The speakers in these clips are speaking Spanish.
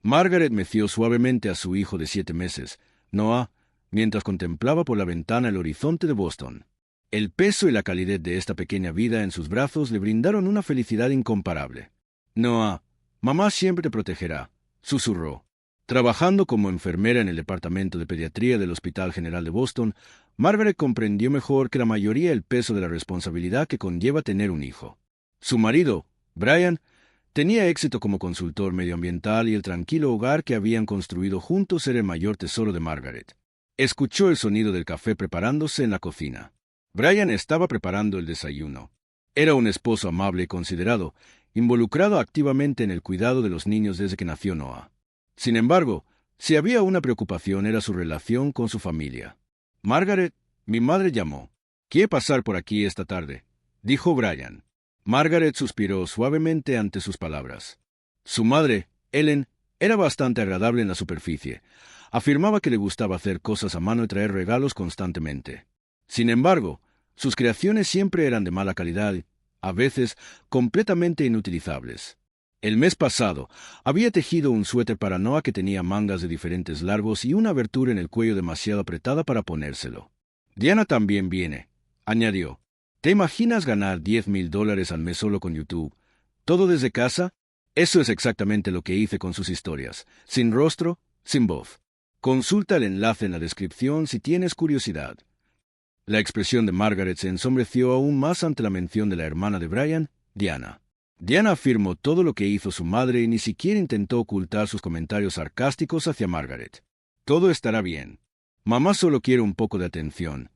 Margaret meció suavemente a su hijo de 7 meses, Noah, mientras contemplaba por la ventana el horizonte de Boston. El peso y la calidez de esta pequeña vida en sus brazos le brindaron una felicidad incomparable. Noah, mamá siempre te protegerá, susurró. Trabajando como enfermera en el departamento de pediatría del Hospital General de Boston, Margaret comprendió mejor que la mayoría el peso de la responsabilidad que conlleva tener un hijo. Su marido, Brian, tenía éxito como consultor medioambiental y el tranquilo hogar que habían construido juntos era el mayor tesoro de Margaret. Escuchó el sonido del café preparándose en la cocina. Brian estaba preparando el desayuno. Era un esposo amable y considerado, involucrado activamente en el cuidado de los niños desde que nació Noah. Sin embargo, si había una preocupación era su relación con su familia. Margaret, mi madre llamó. «¿Quiere pasar por aquí esta tarde?», dijo Brian. Margaret suspiró suavemente ante sus palabras. Su madre, Ellen, era bastante agradable en la superficie. Afirmaba que le gustaba hacer cosas a mano y traer regalos constantemente. Sin embargo, sus creaciones siempre eran de mala calidad, a veces completamente inutilizables. El mes pasado, había tejido un suéter para Noah que tenía mangas de diferentes largos y una abertura en el cuello demasiado apretada para ponérselo. «Diana también viene», añadió. «¿Te imaginas ganar $10,000 al mes solo con YouTube? ¿Todo desde casa? Eso es exactamente lo que hice con sus historias. Sin rostro, sin voz. Consulta el enlace en la descripción si tienes curiosidad». La expresión de Margaret se ensombreció aún más ante la mención de la hermana de Brian, Diana. Diana afirmó todo lo que hizo su madre y ni siquiera intentó ocultar sus comentarios sarcásticos hacia Margaret. «Todo estará bien. Mamá solo quiere un poco de atención»,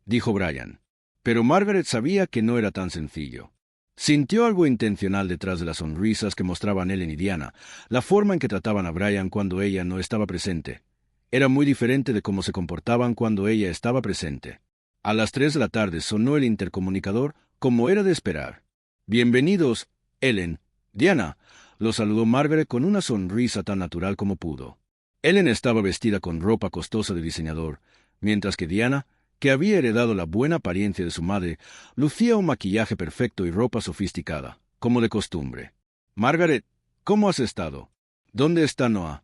dijo Brian. Pero Margaret sabía que no era tan sencillo. Sintió algo intencional detrás de las sonrisas que mostraban Ellen y Diana, la forma en que trataban a Brian cuando ella no estaba presente. Era muy diferente de cómo se comportaban cuando ella estaba presente. A las 3 de la tarde sonó el intercomunicador, como era de esperar. «Bienvenidos, Ellen, Diana», lo saludó Margaret con una sonrisa tan natural como pudo. Ellen estaba vestida con ropa costosa de diseñador, mientras que Diana, que había heredado la buena apariencia de su madre, lucía un maquillaje perfecto y ropa sofisticada, como de costumbre. «Margaret, ¿cómo has estado? ¿Dónde está Noah?»,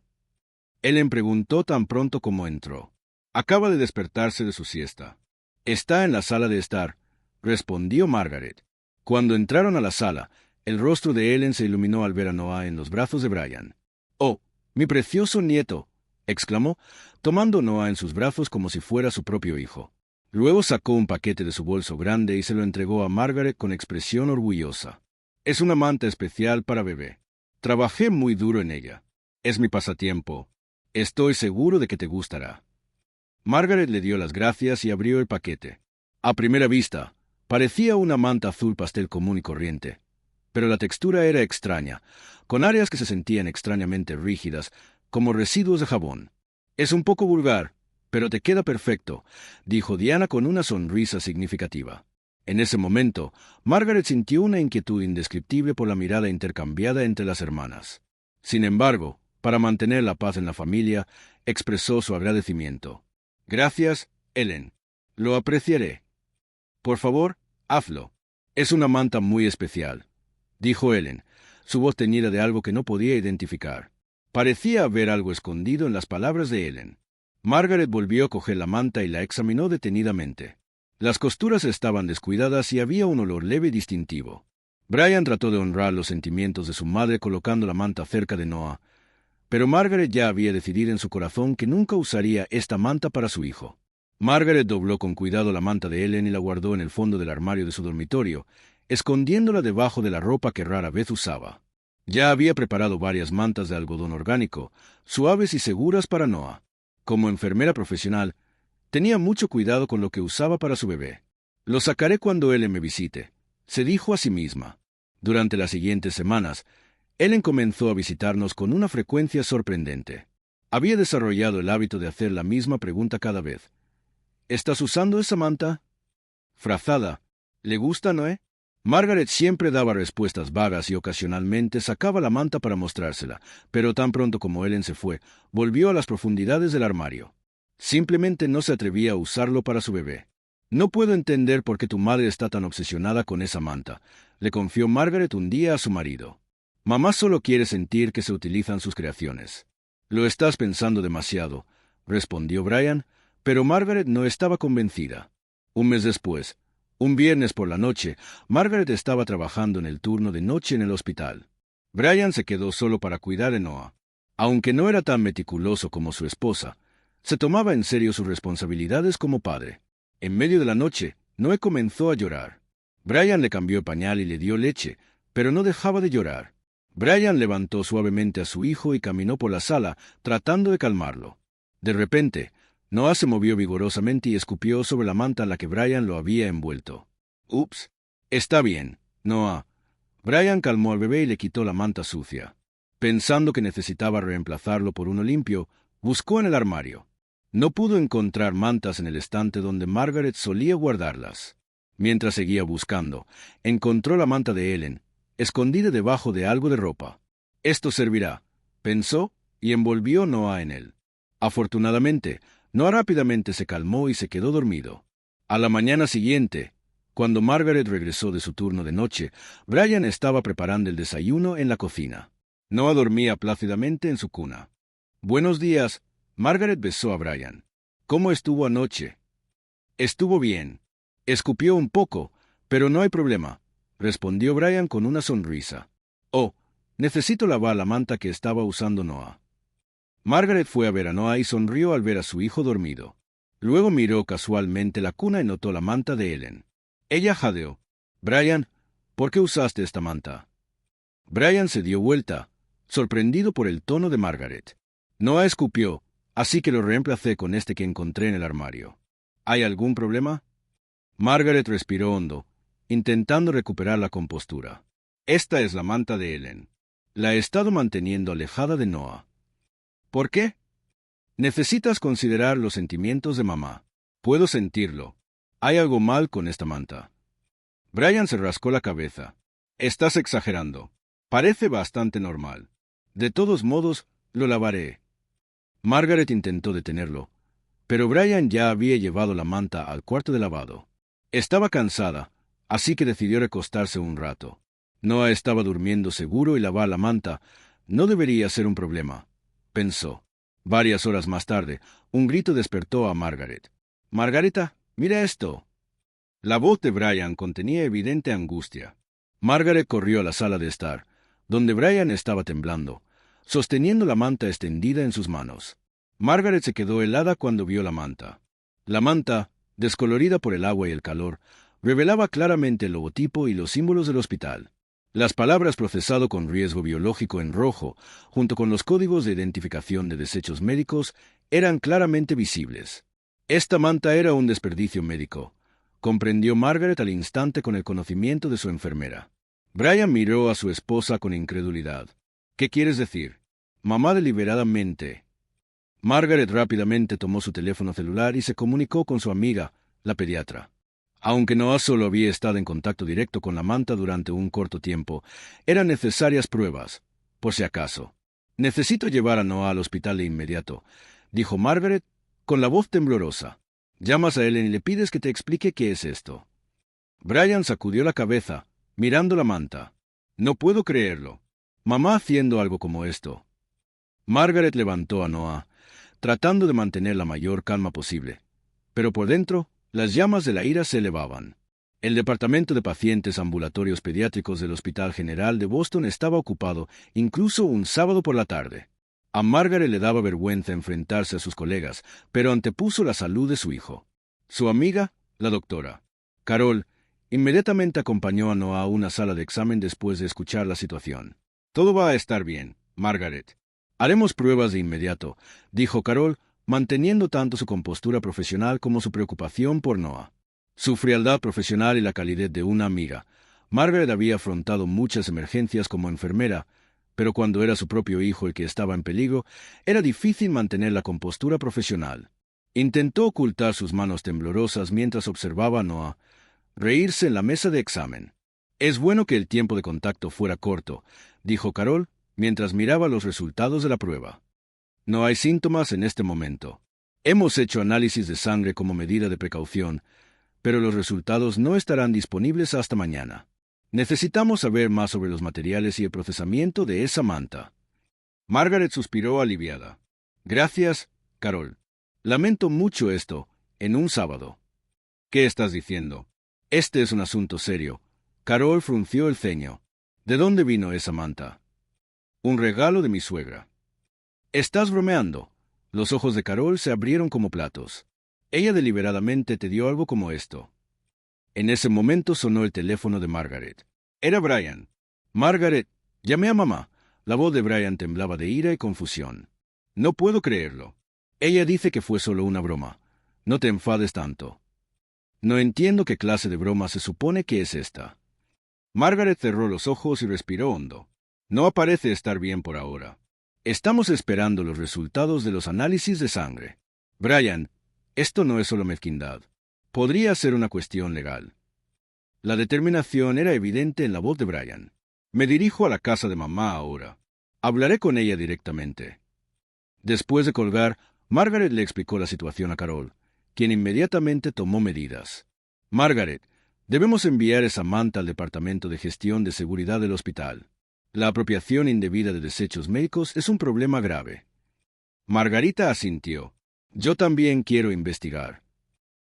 Ellen preguntó tan pronto como entró. «Acaba de despertarse de su siesta. Está en la sala de estar», respondió Margaret. Cuando entraron a la sala, el rostro de Ellen se iluminó al ver a Noah en los brazos de Brian. «¡Oh, mi precioso nieto!», exclamó, tomando Noah en sus brazos como si fuera su propio hijo. Luego sacó un paquete de su bolso grande y se lo entregó a Margaret con expresión orgullosa. «Es una manta especial para bebé. Trabajé muy duro en ella. Es mi pasatiempo. Estoy seguro de que te gustará». Margaret le dio las gracias y abrió el paquete. A primera vista, parecía una manta azul pastel común y corriente, pero la textura era extraña, con áreas que se sentían extrañamente rígidas, como residuos de jabón. «Es un poco vulgar, pero te queda perfecto», dijo Diana con una sonrisa significativa. En ese momento, Margaret sintió una inquietud indescriptible por la mirada intercambiada entre las hermanas. Sin embargo, para mantener la paz en la familia, expresó su agradecimiento. «Gracias, Ellen. Lo apreciaré. Por favor, hazlo. Es una manta muy especial», dijo Ellen, su voz teñida de algo que no podía identificar. Parecía haber algo escondido en las palabras de Ellen. Margaret volvió a coger la manta y la examinó detenidamente. Las costuras estaban descuidadas y había un olor leve y distintivo. Brian trató de honrar los sentimientos de su madre colocando la manta cerca de Noah, pero Margaret ya había decidido en su corazón que nunca usaría esta manta para su hijo. Margaret dobló con cuidado la manta de Ellen y la guardó en el fondo del armario de su dormitorio, escondiéndola debajo de la ropa que rara vez usaba. Ya había preparado varias mantas de algodón orgánico, suaves y seguras para Noah. Como enfermera profesional, tenía mucho cuidado con lo que usaba para su bebé. «Lo sacaré cuando Ellen me visite», se dijo a sí misma. Durante las siguientes semanas, Ellen comenzó a visitarnos con una frecuencia sorprendente. Había desarrollado el hábito de hacer la misma pregunta cada vez. «¿Estás usando esa manta?» «Frazada. ¿Le gusta, Noé?» Margaret siempre daba respuestas vagas y ocasionalmente sacaba la manta para mostrársela, pero tan pronto como Ellen se fue, volvió a las profundidades del armario. Simplemente no se atrevía a usarlo para su bebé. «No puedo entender por qué tu madre está tan obsesionada con esa manta», le confió Margaret un día a su marido. Mamá solo quiere sentir que se utilizan sus creaciones. Lo estás pensando demasiado, respondió Brian, pero Margaret no estaba convencida. Un mes después, un viernes por la noche, Margaret estaba trabajando en el turno de noche en el hospital. Brian se quedó solo para cuidar de Noah. Aunque no era tan meticuloso como su esposa, se tomaba en serio sus responsabilidades como padre. En medio de la noche, Noah comenzó a llorar. Brian le cambió el pañal y le dio leche, pero no dejaba de llorar. Brian levantó suavemente a su hijo y caminó por la sala, tratando de calmarlo. De repente, Noah se movió vigorosamente y escupió sobre la manta en la que Brian lo había envuelto. «Ups. Está bien, Noah». Brian calmó al bebé y le quitó la manta sucia. Pensando que necesitaba reemplazarlo por uno limpio, buscó en el armario. No pudo encontrar mantas en el estante donde Margaret solía guardarlas. Mientras seguía buscando, encontró la manta de Ellen, escondida debajo de algo de ropa. «Esto servirá», pensó, y envolvió a Noah en él. Afortunadamente, Noah rápidamente se calmó y se quedó dormido. A la mañana siguiente, cuando Margaret regresó de su turno de noche, Brian estaba preparando el desayuno en la cocina. Noah dormía plácidamente en su cuna. «Buenos días», Margaret besó a Brian. «¿Cómo estuvo anoche?» «Estuvo bien». Escupió un poco, pero no hay problema, respondió Brian con una sonrisa. «Oh, necesito lavar la manta que estaba usando Noah». Margaret fue a ver a Noah y sonrió al ver a su hijo dormido. Luego miró casualmente la cuna y notó la manta de Ellen. Ella jadeó. «Brian, ¿por qué usaste esta manta?» Brian se dio vuelta, sorprendido por el tono de Margaret. «Noah escupió, así que lo reemplacé con este que encontré en el armario». «¿Hay algún problema?» Margaret respiró hondo, intentando recuperar la compostura. «Esta es la manta de Ellen. La he estado manteniendo alejada de Noah». «¿Por qué?» «Necesitas considerar los sentimientos de mamá. Puedo sentirlo. Hay algo mal con esta manta». Brian se rascó la cabeza. «Estás exagerando. Parece bastante normal. De todos modos, lo lavaré». Margaret intentó detenerlo, pero Brian ya había llevado la manta al cuarto de lavado. Estaba cansada, así que decidió recostarse un rato. Noah estaba durmiendo seguro y lavar la manta no debería ser un problema, pensó. Varias horas más tarde, un grito despertó a Margaret. «Margareta, mira esto». La voz de Brian contenía evidente angustia. Margaret corrió a la sala de estar, donde Brian estaba temblando, sosteniendo la manta extendida en sus manos. Margaret se quedó helada cuando vio la manta. La manta, descolorida por el agua y el calor, revelaba claramente el logotipo y los símbolos del hospital. Las palabras «procesado con riesgo biológico» en rojo, junto con los códigos de identificación de desechos médicos, eran claramente visibles. Esta manta era un desperdicio médico, comprendió Margaret al instante con el conocimiento de su enfermera. Brian miró a su esposa con incredulidad. «¿Qué quieres decir?» «Mamá deliberadamente». Margaret rápidamente tomó su teléfono celular y se comunicó con su amiga, la pediatra. Aunque Noah solo había estado en contacto directo con la manta durante un corto tiempo, eran necesarias pruebas, por si acaso. «Necesito llevar a Noah al hospital de inmediato», dijo Margaret con la voz temblorosa. «Llamas a Ellen y le pides que te explique qué es esto». Brian sacudió la cabeza, mirando la manta. «No puedo creerlo. Mamá haciendo algo como esto». Margaret levantó a Noah, tratando de mantener la mayor calma posible. Pero por dentro, las llamas de la ira se elevaban. El departamento de pacientes ambulatorios pediátricos del Hospital General de Boston estaba ocupado, incluso un sábado por la tarde. A Margaret le daba vergüenza enfrentarse a sus colegas, pero antepuso la salud de su hijo. Su amiga, la doctora Carol, inmediatamente acompañó a Noah a una sala de examen después de escuchar la situación. «Todo va a estar bien, Margaret. Haremos pruebas de inmediato», dijo Carol, manteniendo tanto su compostura profesional como su preocupación por Noah. Su frialdad profesional y la calidez de una amiga. Margaret había afrontado muchas emergencias como enfermera, pero cuando era su propio hijo el que estaba en peligro, era difícil mantener la compostura profesional. Intentó ocultar sus manos temblorosas mientras observaba a Noah reírse en la mesa de examen. «Es bueno que el tiempo de contacto fuera corto», dijo Carol, mientras miraba los resultados de la prueba. «No hay síntomas en este momento. Hemos hecho análisis de sangre como medida de precaución, pero los resultados no estarán disponibles hasta mañana. Necesitamos saber más sobre los materiales y el procesamiento de esa manta. Margaret suspiró aliviada. Gracias, Carol. Lamento mucho esto, en un sábado. ¿Qué estás diciendo? Este es un asunto serio. Carol frunció el ceño. ¿De dónde vino esa manta? Un regalo de mi suegra. ¿Estás bromeando? Los ojos de Carol se abrieron como platos. Ella deliberadamente te dio algo como esto. En ese momento sonó el teléfono de Margaret. Era Brian. Margaret, llamé a mamá. La voz de Brian temblaba de ira y confusión. No puedo creerlo. Ella dice que fue solo una broma. No te enfades tanto. No entiendo qué clase de broma se supone que es esta. Margaret cerró los ojos y respiró hondo. No parece estar bien por ahora. Estamos esperando los resultados de los análisis de sangre. Brian, esto no es solo mezquindad. Podría ser una cuestión legal. La determinación era evidente en la voz de Brian. Me dirijo a la casa de mamá ahora. Hablaré con ella directamente. Después de colgar, Margaret le explicó la situación a Carol, quien inmediatamente tomó medidas. Margaret, debemos enviar esa manta al Departamento de Gestión de Seguridad del hospital. La apropiación indebida de desechos médicos es un problema grave. Margarita asintió. Yo también quiero investigar.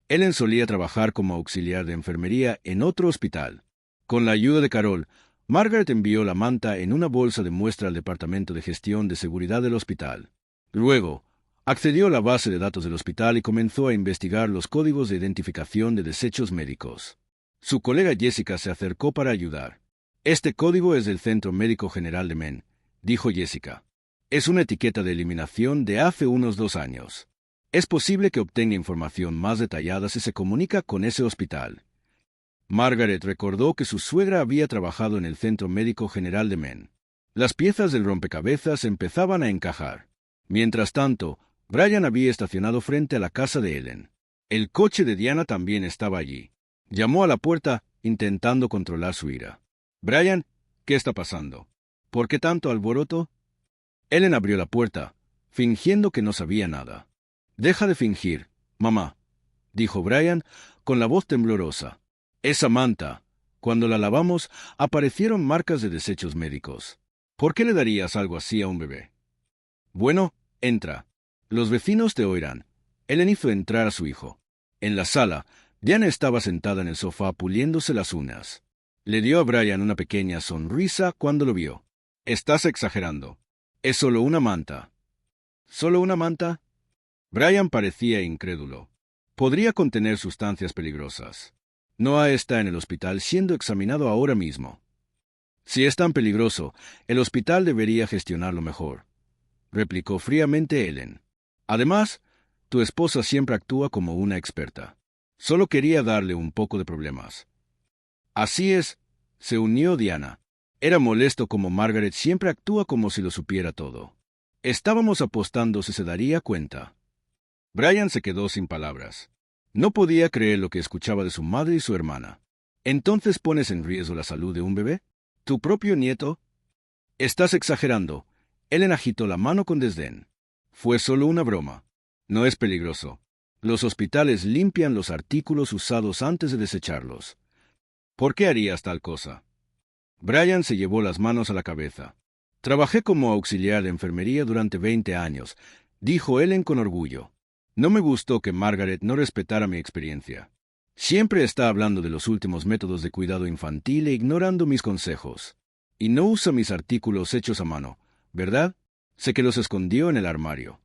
Ellen solía trabajar como auxiliar de enfermería en otro hospital. Con la ayuda de Carol, Margaret envió la manta en una bolsa de muestra al Departamento de Gestión de Seguridad del hospital. Luego, accedió a la base de datos del hospital y comenzó a investigar los códigos de identificación de desechos médicos. Su colega Jessica se acercó para ayudar. Este código es del Centro Médico General de Maine, dijo Jessica. Es una etiqueta de eliminación de hace unos 2 años. Es posible que obtenga información más detallada si se comunica con ese hospital. Margaret recordó que su suegra había trabajado en el Centro Médico General de Maine. Las piezas del rompecabezas empezaban a encajar. Mientras tanto, Brian había estacionado frente a la casa de Ellen. El coche de Diana también estaba allí. Llamó a la puerta, intentando controlar su ira. «Brian, ¿qué está pasando? ¿Por qué tanto alboroto?» Ellen abrió la puerta, fingiendo que no sabía nada. «Deja de fingir, mamá», dijo Brian, con la voz temblorosa. «Esa manta, cuando la lavamos, aparecieron marcas de desechos médicos. ¿Por qué le darías algo así a un bebé?» «Bueno, entra. Los vecinos te oirán». Ellen hizo entrar a su hijo. En la sala, Diana estaba sentada en el sofá puliéndose las uñas. Le dio a Brian una pequeña sonrisa cuando lo vio. «Estás exagerando. Es solo una manta». «¿Solo una manta?» Brian parecía incrédulo. Podría contener sustancias peligrosas. Noah está en el hospital siendo examinado ahora mismo. Si es tan peligroso, el hospital debería gestionarlo mejor, replicó fríamente Ellen. Además, tu esposa siempre actúa como una experta. Solo quería darle un poco de problemas. Así es, se unió Diana. Era molesto como Margaret siempre actúa como si lo supiera todo. Estábamos apostando si se daría cuenta. Brian se quedó sin palabras. No podía creer lo que escuchaba de su madre y su hermana. ¿Entonces pones en riesgo la salud de un bebé? ¿Tu propio nieto? Estás exagerando. Ellen agitó la mano con desdén. Fue solo una broma. No es peligroso. Los hospitales limpian los artículos usados antes de desecharlos. ¿Por qué harías tal cosa? Brian se llevó las manos a la cabeza. Trabajé como auxiliar de enfermería durante 20 años, dijo Ellen con orgullo. No me gustó que Margaret no respetara mi experiencia. Siempre está hablando de los últimos métodos de cuidado infantil e ignorando mis consejos. Y no usa mis artículos hechos a mano, ¿verdad? Sé que los escondió en el armario.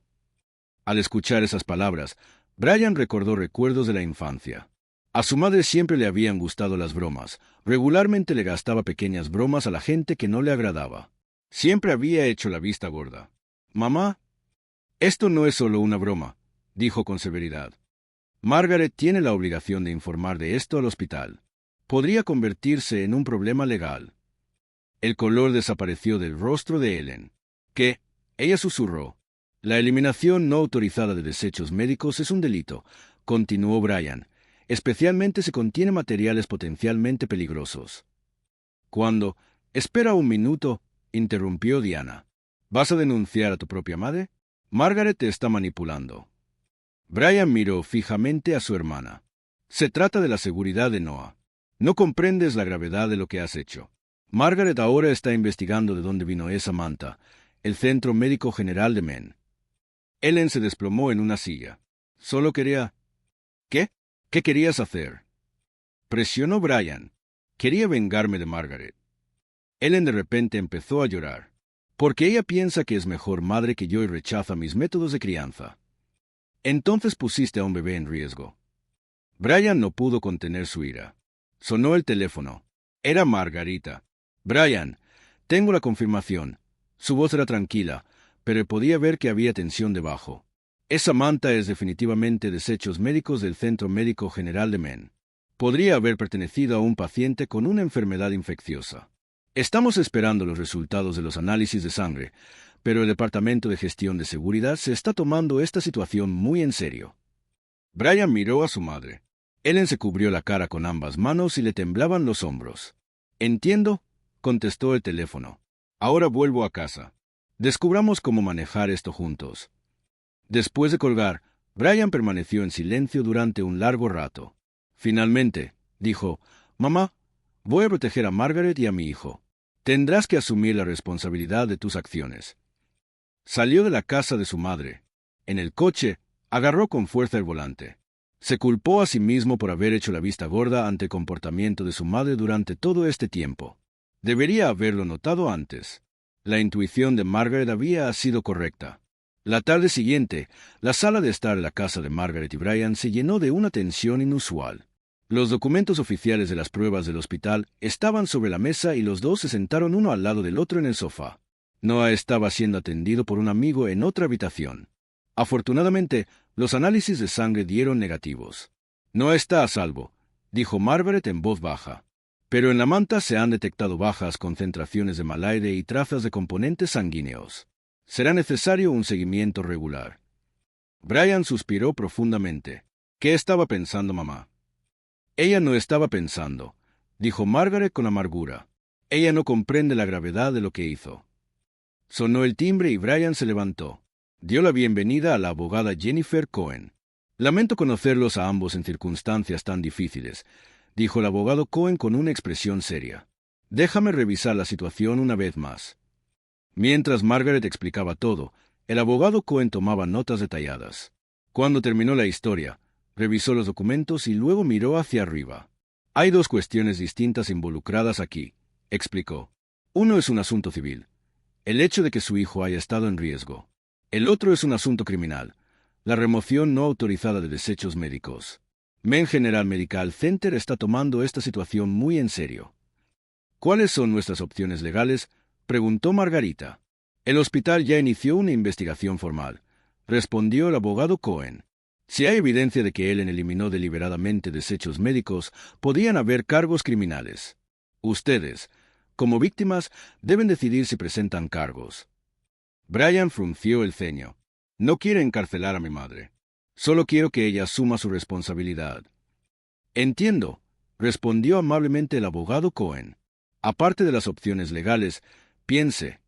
Al escuchar esas palabras, Brian recordó recuerdos de la infancia. A su madre siempre le habían gustado las bromas. Regularmente le gastaba pequeñas bromas a la gente que no le agradaba. Siempre había hecho la vista gorda. «Mamá, esto no es solo una broma», dijo con severidad. «Margaret tiene la obligación de informar de esto al hospital. Podría convertirse en un problema legal». El color desapareció del rostro de Ellen. «¿Qué?», ella susurró. «La eliminación no autorizada de desechos médicos es un delito», continuó Brian, «especialmente si contiene materiales potencialmente peligrosos». «Cuando...» «Espera un minuto», interrumpió Diana. «¿Vas a denunciar a tu propia madre? Margaret te está manipulando». Brian miró fijamente a su hermana. «Se trata de la seguridad de Noah. No comprendes la gravedad de lo que has hecho. Margaret ahora está investigando de dónde vino esa manta, el Centro Médico General de Maine. Ellen se desplomó en una silla. Solo quería... ¿Qué? ¿Qué querías hacer? Presionó Brian. Quería vengarme de Margaret. Ellen de repente empezó a llorar, porque ella piensa que es mejor madre que yo y rechaza mis métodos de crianza. Entonces pusiste a un bebé en riesgo. Brian no pudo contener su ira. Sonó el teléfono. Era Margarita. Brian, tengo la confirmación. Su voz era tranquila, pero podía ver que había tensión debajo. Esa manta es definitivamente desechos médicos del Centro Médico General de Maine. Podría haber pertenecido a un paciente con una enfermedad infecciosa. Estamos esperando los resultados de los análisis de sangre, pero el Departamento de Gestión de Seguridad se está tomando esta situación muy en serio. Brian miró a su madre. Ellen se cubrió la cara con ambas manos y le temblaban los hombros. Entiendo, contestó el teléfono. Ahora vuelvo a casa. Descubramos cómo manejar esto juntos. Después de colgar, Brian permaneció en silencio durante un largo rato. Finalmente, dijo, «Mamá, voy a proteger a Margaret y a mi hijo. Tendrás que asumir la responsabilidad de tus acciones». Salió de la casa de su madre. En el coche, agarró con fuerza el volante. Se culpó a sí mismo por haber hecho la vista gorda ante el comportamiento de su madre durante todo este tiempo. Debería haberlo notado antes. La intuición de Margaret había sido correcta. La tarde siguiente, la sala de estar de la casa de Margaret y Brian se llenó de una tensión inusual. Los documentos oficiales de las pruebas del hospital estaban sobre la mesa y los dos se sentaron uno al lado del otro en el sofá. Noah estaba siendo atendido por un amigo en otra habitación. Afortunadamente, los análisis de sangre dieron negativos. «No está a salvo», dijo Margaret en voz baja. «Pero en la manta se han detectado bajas concentraciones de malaire y trazas de componentes sanguíneos. Será necesario un seguimiento regular». Brian suspiró profundamente. ¿Qué estaba pensando mamá? «Ella no estaba pensando», dijo Margaret con amargura. «Ella no comprende la gravedad de lo que hizo». Sonó el timbre y Brian se levantó. Dio la bienvenida a la abogada Jennifer Cohen. «Lamento conocerlos a ambos en circunstancias tan difíciles», dijo el abogado Cohen con una expresión seria. «Déjame revisar la situación una vez más». Mientras Margaret explicaba todo, el abogado Cohen tomaba notas detalladas. Cuando terminó la historia, revisó los documentos y luego miró hacia arriba. «Hay dos cuestiones distintas involucradas aquí», explicó. «Uno es un asunto civil, el hecho de que su hijo haya estado en riesgo. El otro es un asunto criminal, la remoción no autorizada de desechos médicos. Maine General Medical Center está tomando esta situación muy en serio». «¿Cuáles son nuestras opciones legales?», preguntó Margarita. «El hospital ya inició una investigación formal», respondió el abogado Cohen. «Si hay evidencia de que Ellen eliminó deliberadamente desechos médicos, podrían haber cargos criminales. Ustedes, como víctimas, deben decidir si presentan cargos». Brian frunció el ceño. «No quiero encarcelar a mi madre. Solo quiero que ella asuma su responsabilidad». «Entiendo», respondió amablemente el abogado Cohen. «Aparte de las opciones legales, piense,